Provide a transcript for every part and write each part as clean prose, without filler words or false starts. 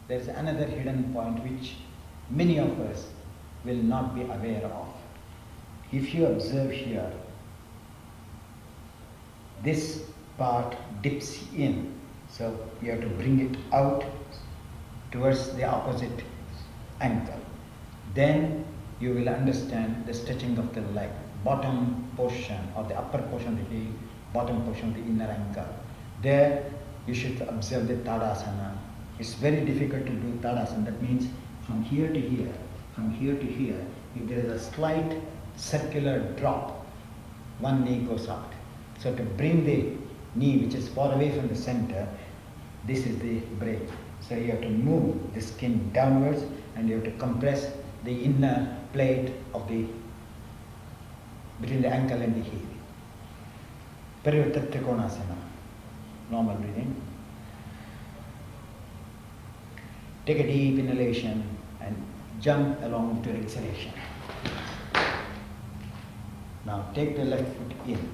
there is another hidden point which many of us will not be aware of. If you observe here, this part dips in, so you have to bring it out towards the opposite ankle. Then you will understand the stretching of the leg, bottom portion or the upper portion of the heel, bottom portion of the inner ankle. There you should observe the Tadasana. It's very difficult to do Tadasana. That means from here to here, from here to here, if there is a slight circular drop, one knee goes out. So to bring the knee which is far away from the center, this is the break. So you have to move the skin downwards and you have to compress the inner plate of the between the ankle and the heel. Parivarta Trikonasana. Normal breathing. Take a deep inhalation and jump along to exhalation. Now take the left foot in.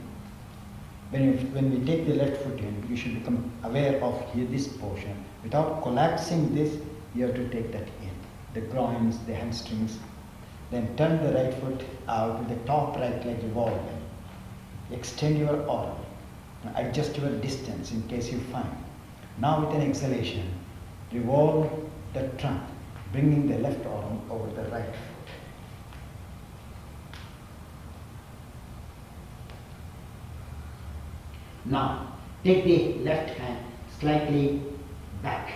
When we take the left foot in, you should become aware of here this portion. Without collapsing this, you have to take that in. The groins, the hamstrings. Then turn the right foot out with the top right leg revolving. Extend your arm. Now adjust your distance in case you find. Now with an exhalation, revolve the trunk, bringing the left arm over the right foot. Now take the left hand slightly back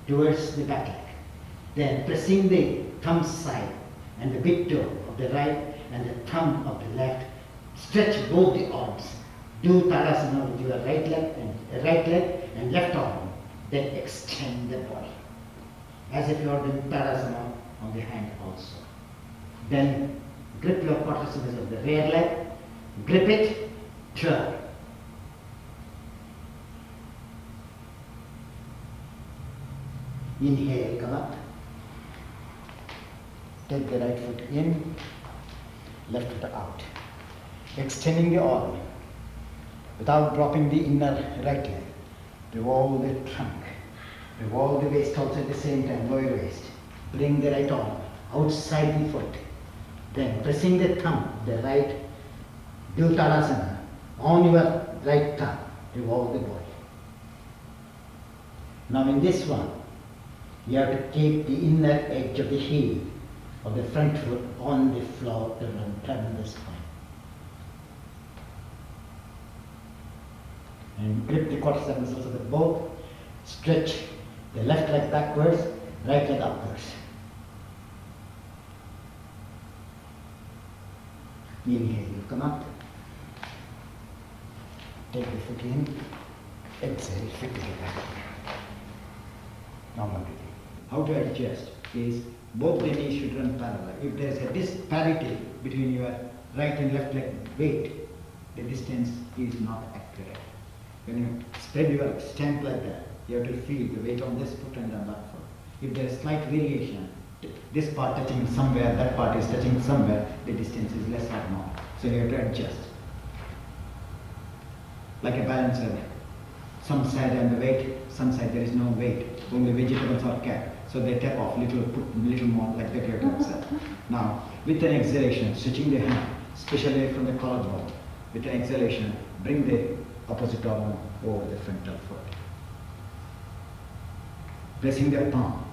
towards the back leg. Then pressing the thumb side and the big toe of the right and the thumb of the left, stretch both the arms. Do Tadasana with your right leg and left arm. Then extend the body as if you are doing Tadasana on the hand also. Then grip your quadriceps of the rear leg, grip it, turn. Inhale, come up. Take the right foot in, left foot out. Extending the arm without dropping the inner right leg. Revolve the trunk. Revolve the waist also at the same time, lower waist. Bring the right arm outside the foot. Then pressing the thumb, the right, do Tadasana on your right thumb. Revolve the body. Now in this one, you have to keep the inner edge of the heel of the front foot on the floor to turn the spine. And grip the quadriceps muscles of the both. Stretch the left leg backwards, right leg upwards. Inhale, you come up. Take the foot in. Exhale, foot together. Normal breathing. How to adjust is both the knees should run parallel. If there is a disparity between your right and left leg weight, the distance is not accurate. When you spread your strength like that, you have to feel the weight on this foot and on that foot. If there is slight variation, this part touching somewhere, that part is touching somewhere, the distance is less or more. So you have to adjust. Like a balancer. Some side and the weight, some side there is no weight. Only vegetables are kept. So they tap off little, put little more, like that you have to observe. Now, with an exhalation, stretching the hand, especially from the collarbone, with an exhalation, bring the opposite arm over the frontal foot. Pressing the palm.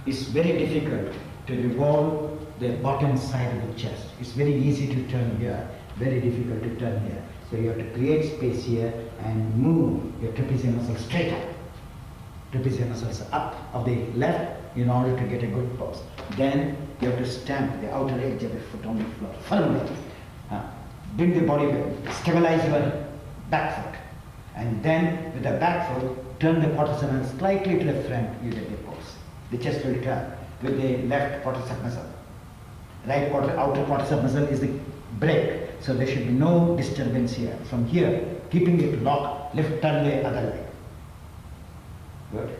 It's very difficult to revolve the bottom side of the chest. It's very easy to turn here, very difficult to turn here. So you have to create space here and move your trapezius muscles straight up. Trapezius muscles up of the left in order to get a good pose. Then you have to stamp the outer edge of the foot on the floor firmly. Bring the body back, stabilize your back foot. And then with the back foot, turn the quadriceps slightly to the front, you get the pose. The chest will turn with the left quadricep muscle. Right outer quadricep muscle is the break. So there should be no disturbance here. From here, keeping it locked, turn the other leg. Good.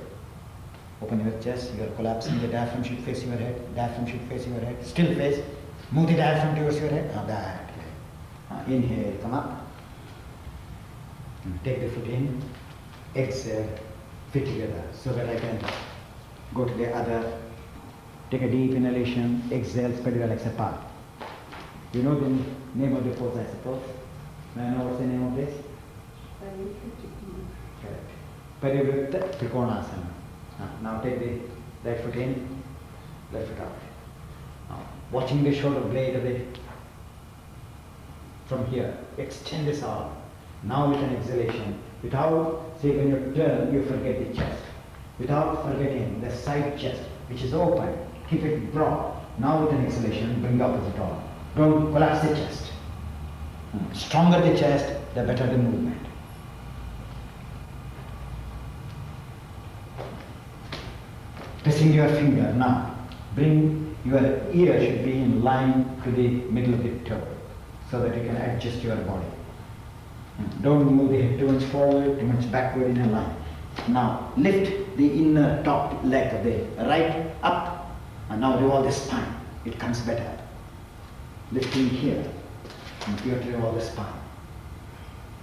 Open your chest, you are collapsing, the diaphragm should face your head, diaphragm should face your head, still face, move the diaphragm towards your head, that way. Inhale, come up, and take the foot in, exhale, fit together so that I can go to the other. Take a deep inhalation, exhale, spread your legs apart. You know the name of the pose, I suppose? May I know what's the name of this? Correct. Parivritta Trikonasana. Now take the right foot in, left foot out. Now, watching the shoulder blade of the from here, extend this arm. Now with an exhalation, without, say when you turn, you forget the chest. Without forgetting the side chest, which is open, keep it broad. Now with an exhalation, bring the opposite arm. Don't collapse the chest. Stronger the chest, the better the movement. Pressing your finger now. Bring your ear should be in line to the middle of the toe so that you can adjust your body. Don't move the head too much forward, too much backward in a line. Now lift the inner top leg of the right up and now revolve the spine. It comes better. Lifting here and you have to revolve the spine.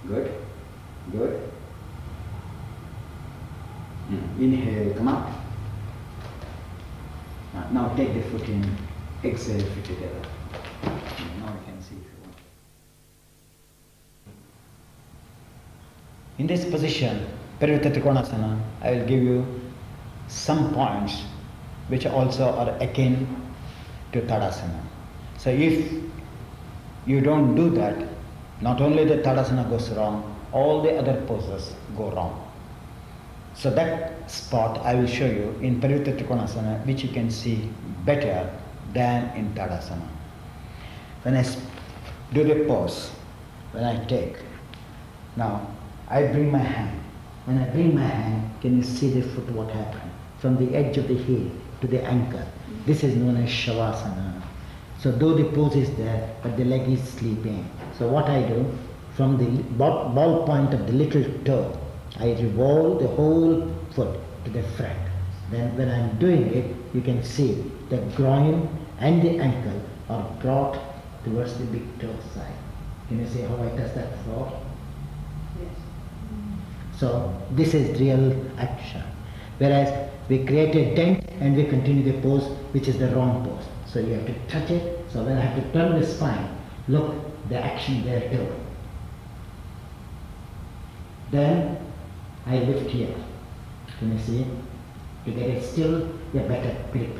Good, good. Inhale, come up. Now take the foot in, exhale, fit together. Now you can see if you want. In this position, Parivritta Trikonasana, I will give you some points which also are akin to Tadasana. So if you don't do that, not only the Tadasana goes wrong, all the other poses go wrong. So that spot I will show you in Parivritta Trikonasana, which you can see better than in Tadasana. When I do the pose, when I take, now I bring my hand. When I bring my hand, can you see the foot what happened? From the edge of the heel to the ankle. This is known as Shavasana. So though the pose is there, but the leg is sleeping. So what I do, from the ball point of the little toe, I revolve the whole foot to the front. Then when I'm doing it, you can see the groin and the ankle are brought towards the big toe side. Can you see how I touch that floor? Yes. So this is real action. Whereas we create a dent and we continue the pose, which is the wrong pose. So you have to touch it. So when I have to turn the spine, look, the action there too. Then I lift here. Can you see? To get it still, a better grip.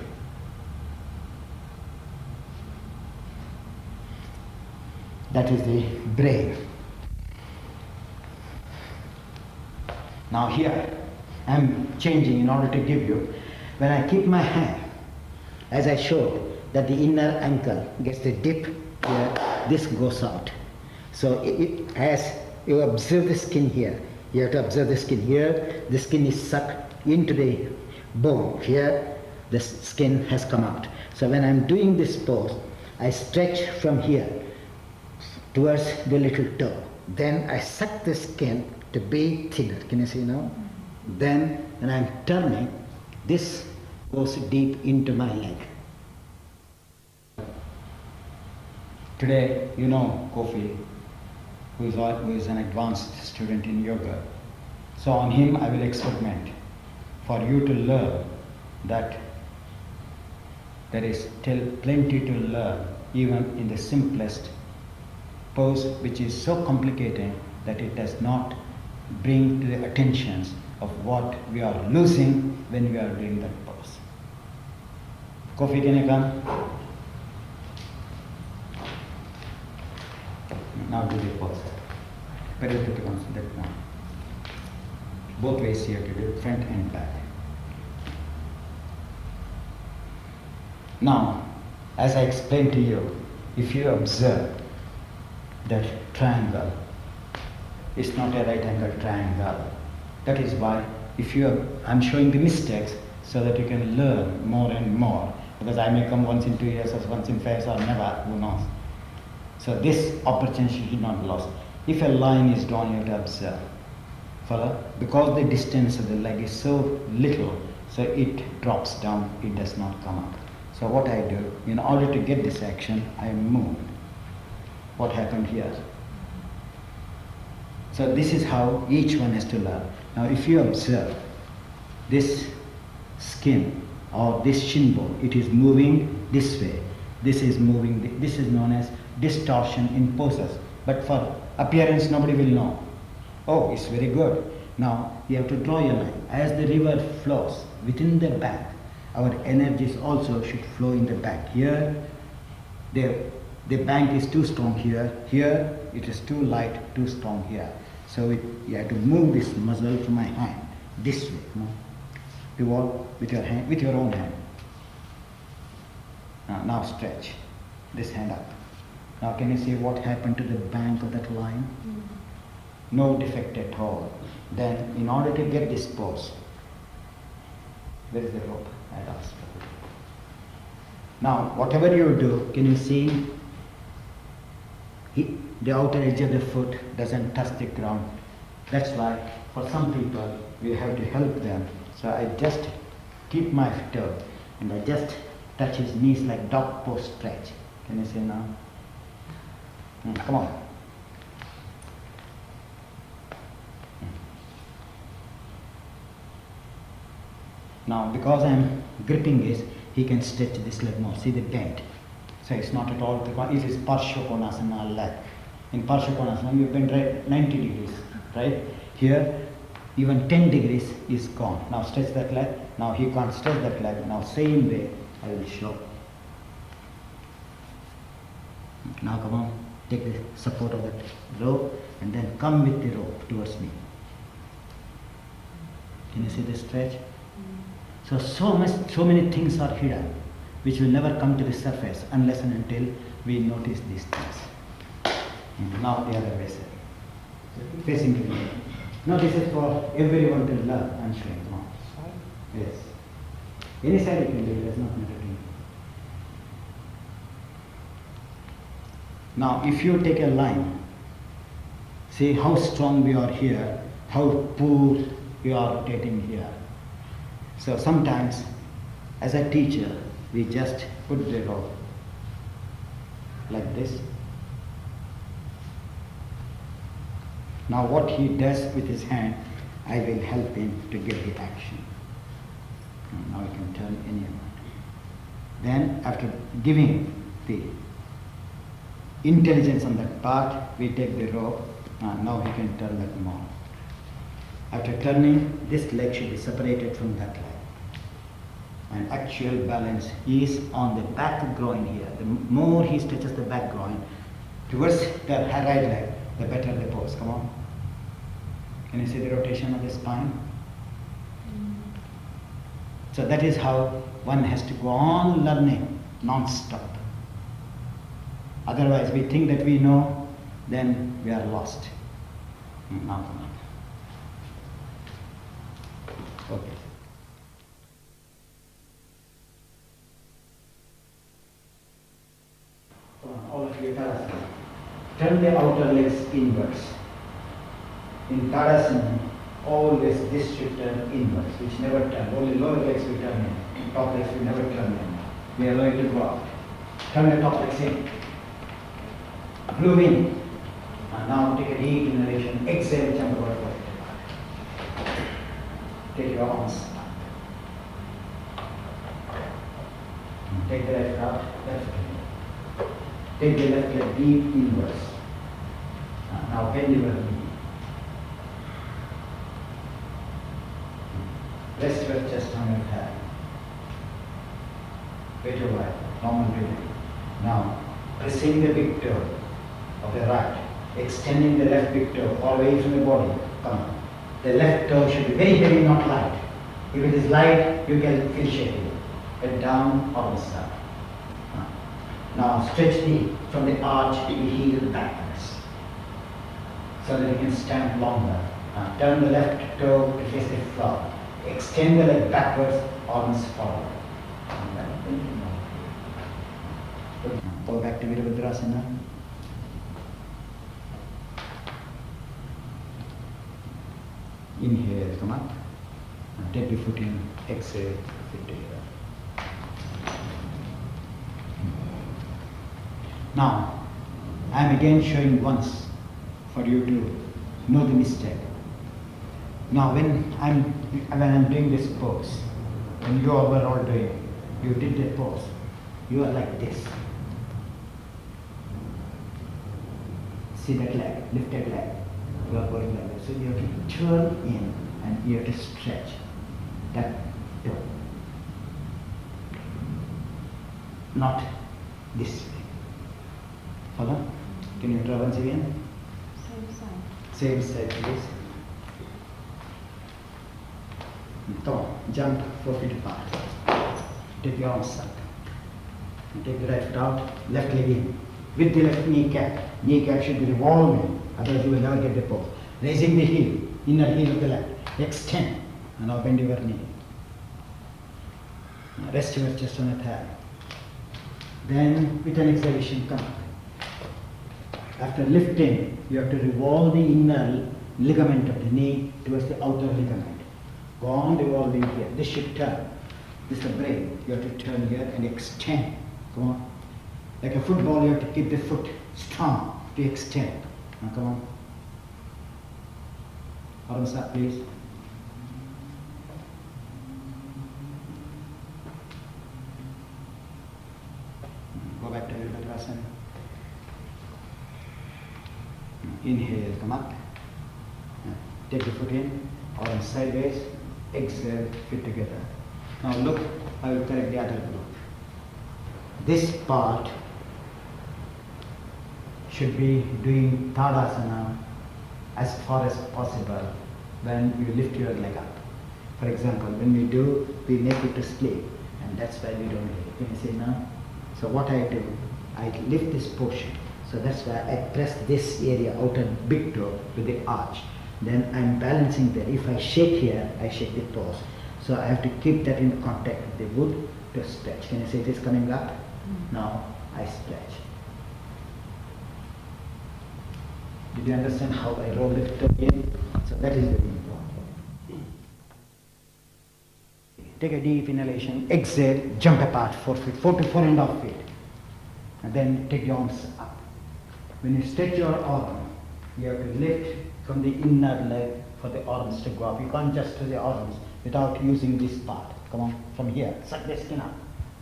That is the brave. Now here, I am changing in order to give you, when I keep my hand, as I showed, that the inner ankle gets the dip here, this goes out. So as you observe the skin here, you have to observe the skin here, the skin is sucked into the bone. Here, the skin has come out. So when I'm doing this pose, I stretch from here towards the little toe. Then I suck the skin to be thinner. Can you see now? Then when I'm turning, this goes deep into my leg. Today, you know Kofi, who is an advanced student in yoga. So on him I will experiment for you to learn that there is still plenty to learn even in the simplest pose, which is so complicated that it does not bring to the attentions of what we are losing when we are doing that pose. Kofi, can you come? Now do the pose. Parivritta Trikonasana, that one. Both ways here to do, front and back. Now, as I explained to you, if you observe that triangle, it's not a right angle triangle. That is why I'm showing the mistakes so that you can learn more and more. Because I may come once in 2 years or once in 5 years or never, who knows. So this opportunity should not be lost. If a line is drawn, you have to observe. Follow? Because the distance of the leg is so little, so it drops down, it does not come up. So what I do, in order to get this action, I move. What happened here? So this is how each one has to learn. Now if you observe, this skin or this shin bone, it is moving this way. This is moving, this is known as distortion in poses. But for appearance, nobody will know. Oh, it's very good. Now, you have to draw your line. As the river flows within the bank, our energies also should flow in the bank. Here, the bank is too strong here. Here, it is too light, too strong here. So you have to move this muscle from my hand this way. Revolve with your hand, with your own hand. Now stretch this hand up. Now can you see what happened to the bank of that line? No defect at all. Then in order to get this pose, where is the rope? I asked. Now whatever you do, can you see the outer edge of the foot doesn't touch the ground. That's why for some people we have to help them. So I just keep my toe and I just touch his knees like dog pose stretch. Can you see now? Come on. Now because I am gripping this, he can stretch this leg more. See the bend. So it's not at all, it is Parshokonasana leg. In Parshokonasana you bend right 90 degrees, right? Here even 10 degrees is gone. Now stretch that leg. Now he can't stretch that leg. Now same way I will show. Now come on, take the support of that rope and then come with the rope towards me. Can you see the stretch? So many things are hidden which will never come to the surface unless and until we notice these things. Now the other way side. Facing to me. Now this is for everyone to learn. I'm showing. Come on. Yes. Any side you can do it, does not matter to you. Now if you take a line, see how strong we are here, how poor we are rotating here. So sometimes as a teacher, we just put the rope like this. Now what he does with his hand, I will help him to get the action. Now I can turn any amount. Then after giving the intelligence on that part, we take the rope. Now he can turn that more. After turning, this leg should be separated from that leg. And actual balance is on the back groin here. The more he stretches the back groin towards the right leg, the better the pose. Come on. Can you see the rotation of the spine? So that is how one has to go on learning non-stop. Otherwise we think that we know, then we are lost. Now come on. Okay. All of you, Tadasana. Turn the outer legs inwards. In Tadasana, always this should turn inwards, which never turn. Only lower legs will turn in. Top legs will never turn in. We are going to go out. Turn the top legs in. Breathe in. And now take a deep inhalation. Exhale, jump over forward. Take your arms up. Take the left out, left leg. Take the left leg deep inwards. Now bend your knee. Rest your chest on your head. Wait a while, normal breathing. Now, pressing the big toe of the right, extending the left big toe away from the body. Come on. The left toe should be very heavy, not light. If it is light, you can feel shaky. Head down, almost up. Now stretch from the arch to the heel backwards, so that you can stand longer. Turn the left toe to face the floor. Extend the leg backwards, arms forward. Go back to Virabhadrasana. Inhale, come up. Take the foot in, exhale, foot together. Now, I am again showing once for you to know the mistake. Now when I'm doing this pose, when you were all doing, you did the pose, you are like this. See that leg, lifted leg, you are going like that. So you have to turn in and you have to stretch that toe. Not this way. Follow? Can you draw once again? Same side. Same side, please. Come on, jump 4 feet apart. Take your arms up. And take the right foot out, left leg in. With the left kneecap. Kneecap should be revolving, otherwise you will never get the pose. Raising the heel, inner heel of the left. Extend. And now bend your knee. Now rest your chest on the thigh. Then with an exhalation, come up. After lifting, you have to revolve the inner ligament of the knee towards the outer ligament. Go on revolving here. This should turn. This is the brain. You have to turn here and extend. Come on. Like a football, you have to keep the foot strong to extend. Now come on. Arms up, please. Go back to asana. Inhale, come up. Take the foot in, arms sideways. Exhale, feet together. Now look, I will correct the other group. This part should be doing Tadasana as far as possible when you lift your leg up. For example, when we do, we make it to sleep, and that's why we don't do it. Can you see now? So what I do, I lift this portion. So that's why I press this area, outer big toe, with the arch. Then I'm balancing there. If I shake here, I shake the toes. So I have to keep that in contact with the wood to stretch. Can you see it is coming up? Now I stretch. Did you understand how I roll it in? So that is very important. Take a deep inhalation, exhale, jump apart 4 feet, 4 to 4.5 feet. And then take your arms up. When you stretch your arm, you have to lift from the inner leg for the arms to go up. You can't just do the arms without using this part. Come on, from here, suck the skin up.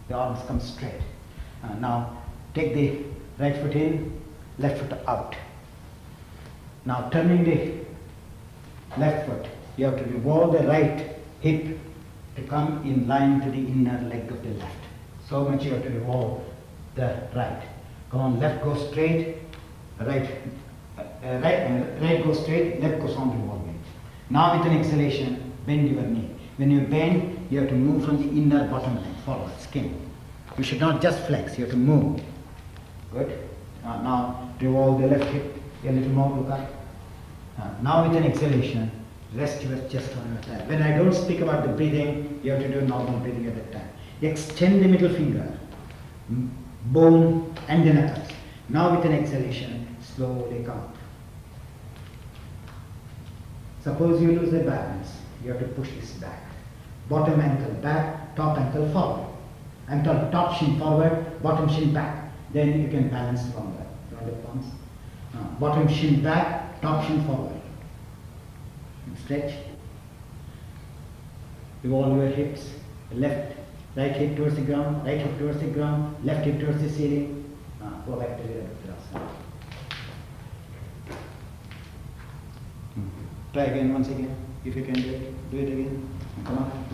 The arms come straight. Now take the right foot in, left foot out. Now turning the left foot, you have to revolve the right hip to come in line to the inner leg of the left. So much you have to revolve the right. Come on, left goes straight, right goes straight, left goes on revolving. Now with an exhalation, bend your knee. When you bend, you have to move from the inner bottom leg forward, skin. You should not just flex, you have to move. Good. Now revolve the left hip a little more, look up. Now with an exhalation, rest your chest on your thigh. When I don't speak about the breathing, you have to do normal breathing at that time. Extend the middle finger, bone and the knuckles. Now with an exhalation, slowly come up. Suppose you lose the balance, you have to push this back. Bottom ankle back, top ankle forward. I'm talking top shin forward, bottom shin back. Then you can balance from there. From the palms. Bottom shin back, top shin forward. Stretch. Revolve your hips. Right hip towards the ground, right hip towards the ground, left hip towards the ceiling. Go back to the asana. Try again, once again. If you can do it, do it again. Come on.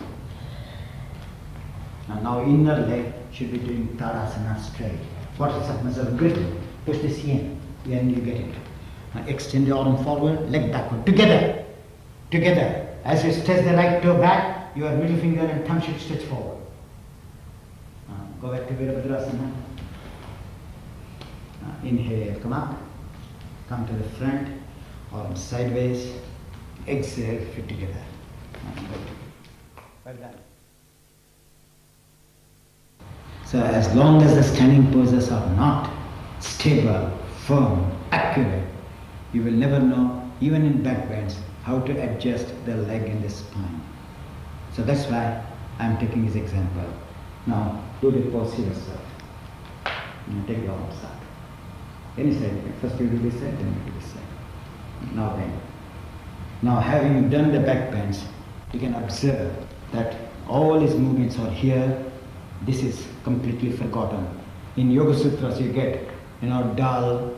And now inner leg should be doing Tadasana straight. What is that muscle? Grip. Push this in. Then you get it. Now extend the arm forward, leg backward. Together. Together. As you stretch the right toe back, your middle finger and thumb should stretch forward. Go back to Virabhadrasana. Inhale, come up. Come to the front. Arms sideways. Exhale, feet together. Well done. So as long as the standing poses are not stable, firm, accurate, you will never know, even in back bends, how to adjust the leg and the spine. So that's why I am taking this example. Now do the pose yourself. Take your arms up. Any side. First you do this side, then you do this side. Now bend. Now having done the back bends, you can observe that all his movements are here. This is completely forgotten. In Yoga Sutras you get, dull,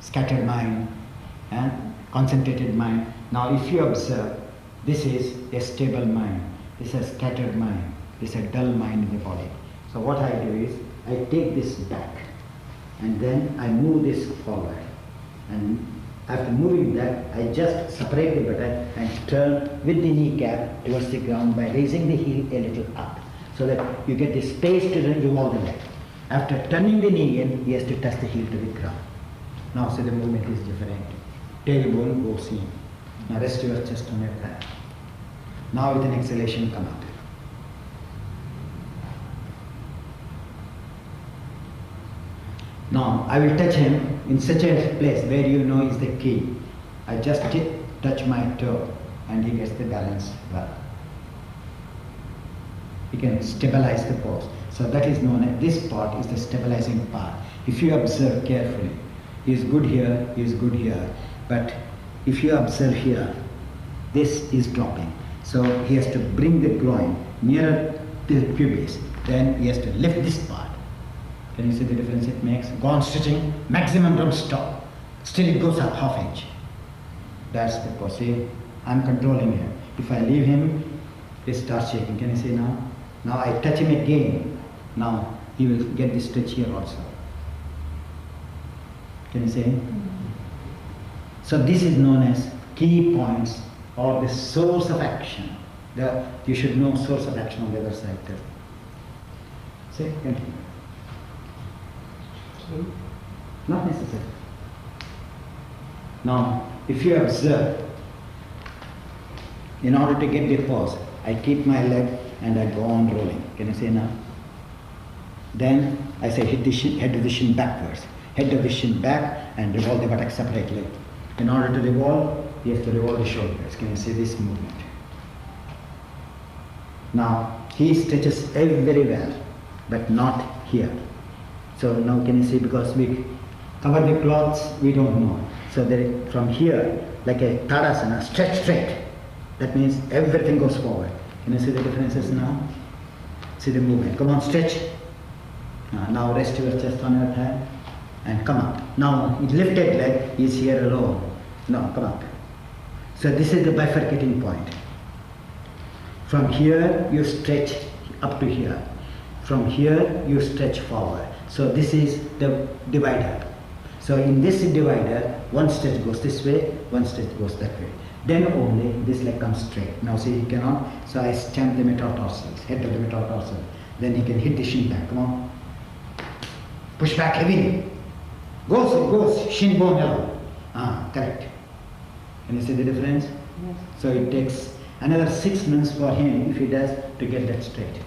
scattered mind and concentrated mind. Now if you observe, this is a stable mind, this is a scattered mind, this is a dull mind in the body. So what I do is, I take this back and then I move this forward. And after moving that, I just separate the buttock and turn with the kneecap towards the ground by raising the heel a little up, so that you get the space to revolve the leg. After turning the knee in, he has to touch the heel to the ground. Now see, the movement is different. Tailbone goes in. Now rest your chest on your thigh. Now with an exhalation, come out. Now I will touch him in such a place where you know is the key. I just touch my toe and he gets the balance well. He can stabilize the pose. So that is known as, this part is the stabilizing part. If you observe carefully, he is good here, he is good here. But if you observe here, this is dropping. So he has to bring the groin nearer to the pubis. Then he has to lift this part. Can you see the difference it makes? Go on stretching, maximum don't stop. Still it goes up half inch. That's the pose. See, I'm controlling him. If I leave him, he starts shaking. Can you see now? Now I touch him again. Now he will get the stretch here also. Can you see? Mm-hmm. So this is known as key points or the source of action. You should know source of action on the other side too. See, continue. Not necessary. Now, if you observe, in order to get the pose, I keep my leg and I go on rolling. Can you see now? Then I say hit the shin, head of the shin backwards. Head of the shin back and revolve the buttock separately. In order to revolve, you have to revolve the shoulders. Can you see this movement? Now, he stretches very well, but not here. So now can you see, because we cover the cloths, we don't know. So there, from here, like a Tadasana, stretch straight. That means everything goes forward. Can you see the differences now? See the movement. Come on, stretch. Now rest your chest on your thigh and come up. Now lifted leg is here alone. No, come up. So this is the bifurcating point. From here you stretch up to here. From here you stretch forward. So this is the divider. So in this divider, one stretch goes this way, one stretch goes that way. Then only this leg comes straight. Now see, he cannot. So I stamp the metatarsals, head of the metatarsal. Then he can hit the shin back. Come on. Push back heavily. Goes, shin bone elbow. Correct. Can you see the difference? Yes. So it takes another 6 months for him, if he does, to get that straight.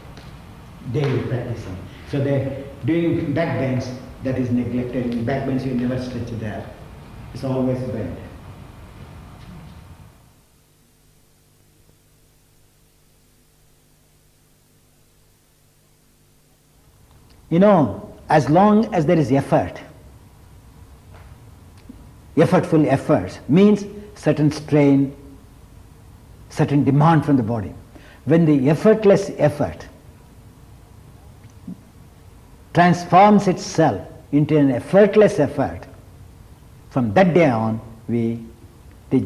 Daily practicing. So they're doing back bends, that is neglected. In back bends you never stretch there. It's always bent. As long as there is effort, effortful efforts means certain strain, certain demand from the body. When the effortless effort transforms itself into an effortless effort, from that day on, the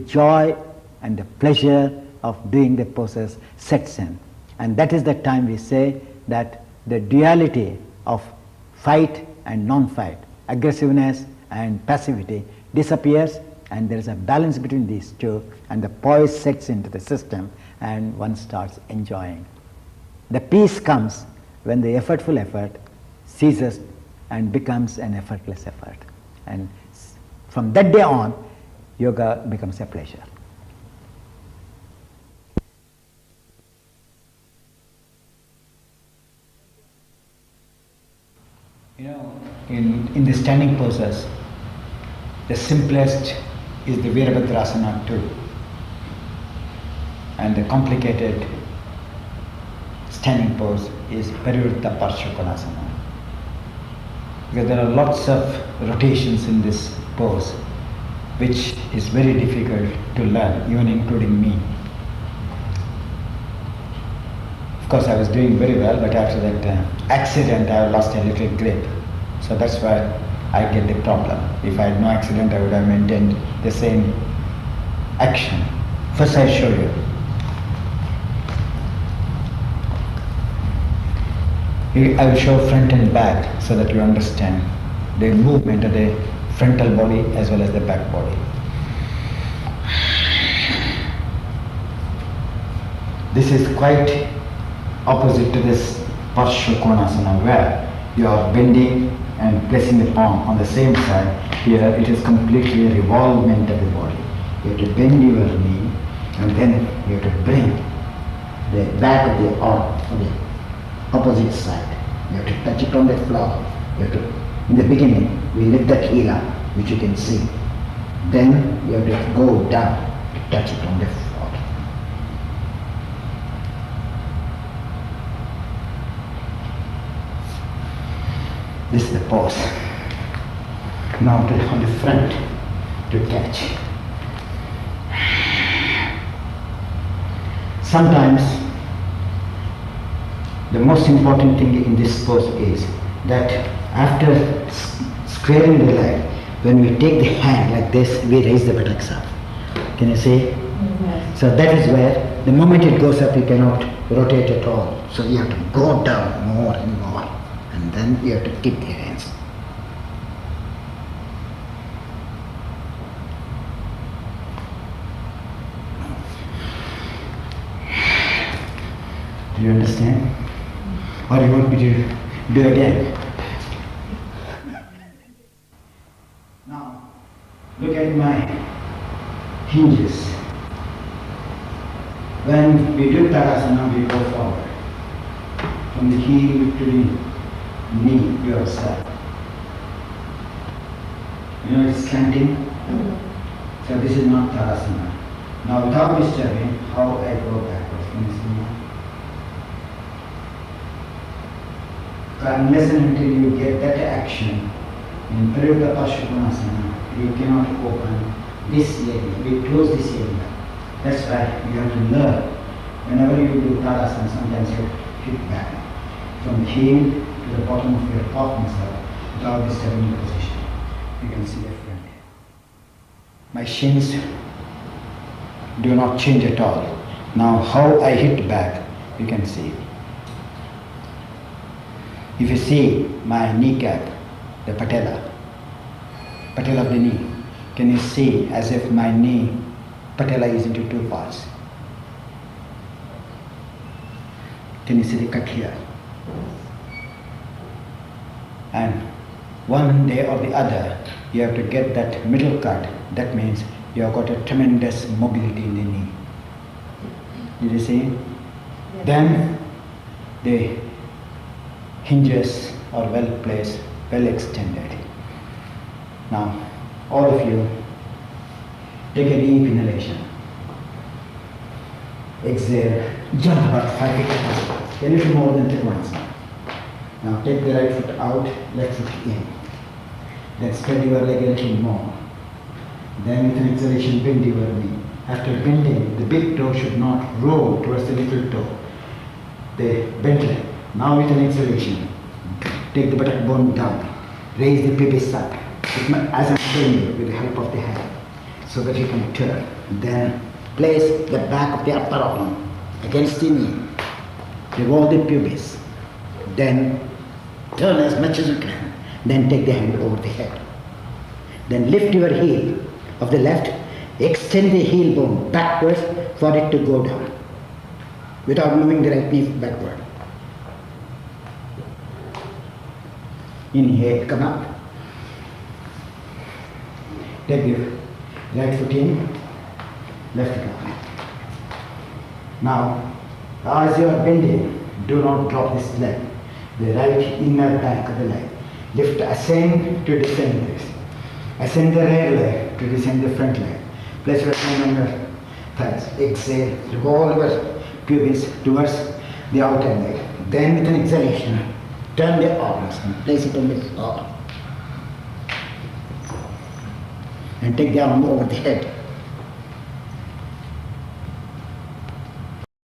joy and the pleasure of doing the poses sets in. And that is the time we say that the duality of fight and non-fight, aggressiveness and passivity disappears, and there is a balance between these two, and the poise sets into the system and one starts enjoying. The peace comes when the effortful effort ceases and becomes an effortless effort. And from that day on, yoga becomes a pleasure. In the standing poses, the simplest is the Virabhadrasana 2, and the complicated standing pose is Parivritta Parsvakonasana. Because there are lots of rotations in this pose, which is very difficult to learn, even including me. Of course, I was doing very well, but after that accident, I lost a little grip. So that's why I get the problem. If I had no accident, I would have maintained the same action. First, I show you. I will show front and back so that you understand the movement of the frontal body as well as the back body. This is quite opposite to this Parsvakonasana, where you are bending and placing the palm on the same side. Here it is completely a revolvement of the body. You have to bend your knee and then you have to bring the back of the arm on the opposite side. You have to touch it on the floor. You have to, in the beginning, we lift that heel up, which you can see. Then you have to go down to touch it on the floor. This is the pose. Now on the front to catch. Sometimes the most important thing in this pose is that after squaring the leg, when we take the hand like this, we raise the buttocks up. Can you see? Yes. So that is where the moment it goes up, you cannot rotate at all. So you have to go down more and more. And then you have to keep your hands. Do you understand? Or you want me to do again? Now, look at my hinges. When we do Tadasana, we go forward. From the heel to the knee yourself. You know it's slanting? So this is not Tadasana. Now without disturbing, how I go backwards. Can you see now? Unless and until you get that action, in Parivrtta Parsvakonasana, you cannot open this area. We close this area. That's why you have to learn. Whenever you do Tadasana, sometimes you hit back. From the heel to the bottom of your palm muscle without disturbing the position. You can see the front. My shins do not change at all. Now how I hit back, you can see. If you see my kneecap, the patella of the knee, can you see as if my knee, patella is into two parts? Can you see the cut here? And one day or the other, you have to get that middle cut. That means you have got a tremendous mobility in the knee. Did you see? Yes. Then the hinges are well placed, well extended. Now, all of you, take a deep inhalation. Exhale, jump about 5 feet, a little more than 3 months. Now take the right foot out, left foot in. Then spread your leg a little more. Then with an exhalation, bend your knee. After bending, the big toe should not roll towards the little toe. The bent leg. Now with an exhalation, take the buttock bone down. Raise the pubis up, as I'm showing you, with the help of the hand, so that you can turn. Then place the back of the upper arm against the knee. Revolve the pubis. Then turn as much as you can. Then take the hand over the head. Then lift your heel of the left, extend the heel bone backwards for it to go down without moving the right knee backward. Inhale, come up. Take your right foot in, left foot out. Now, as you are bending, do not drop this leg, the right inner back of the leg. Lift, ascend to descend this. Ascend the rear leg to descend the front leg. Place your hand on your thighs. Exhale, revolve your pubis towards the outer leg. Then with an exhalation, turn the arms and place it on the floor. and take the arm over the head.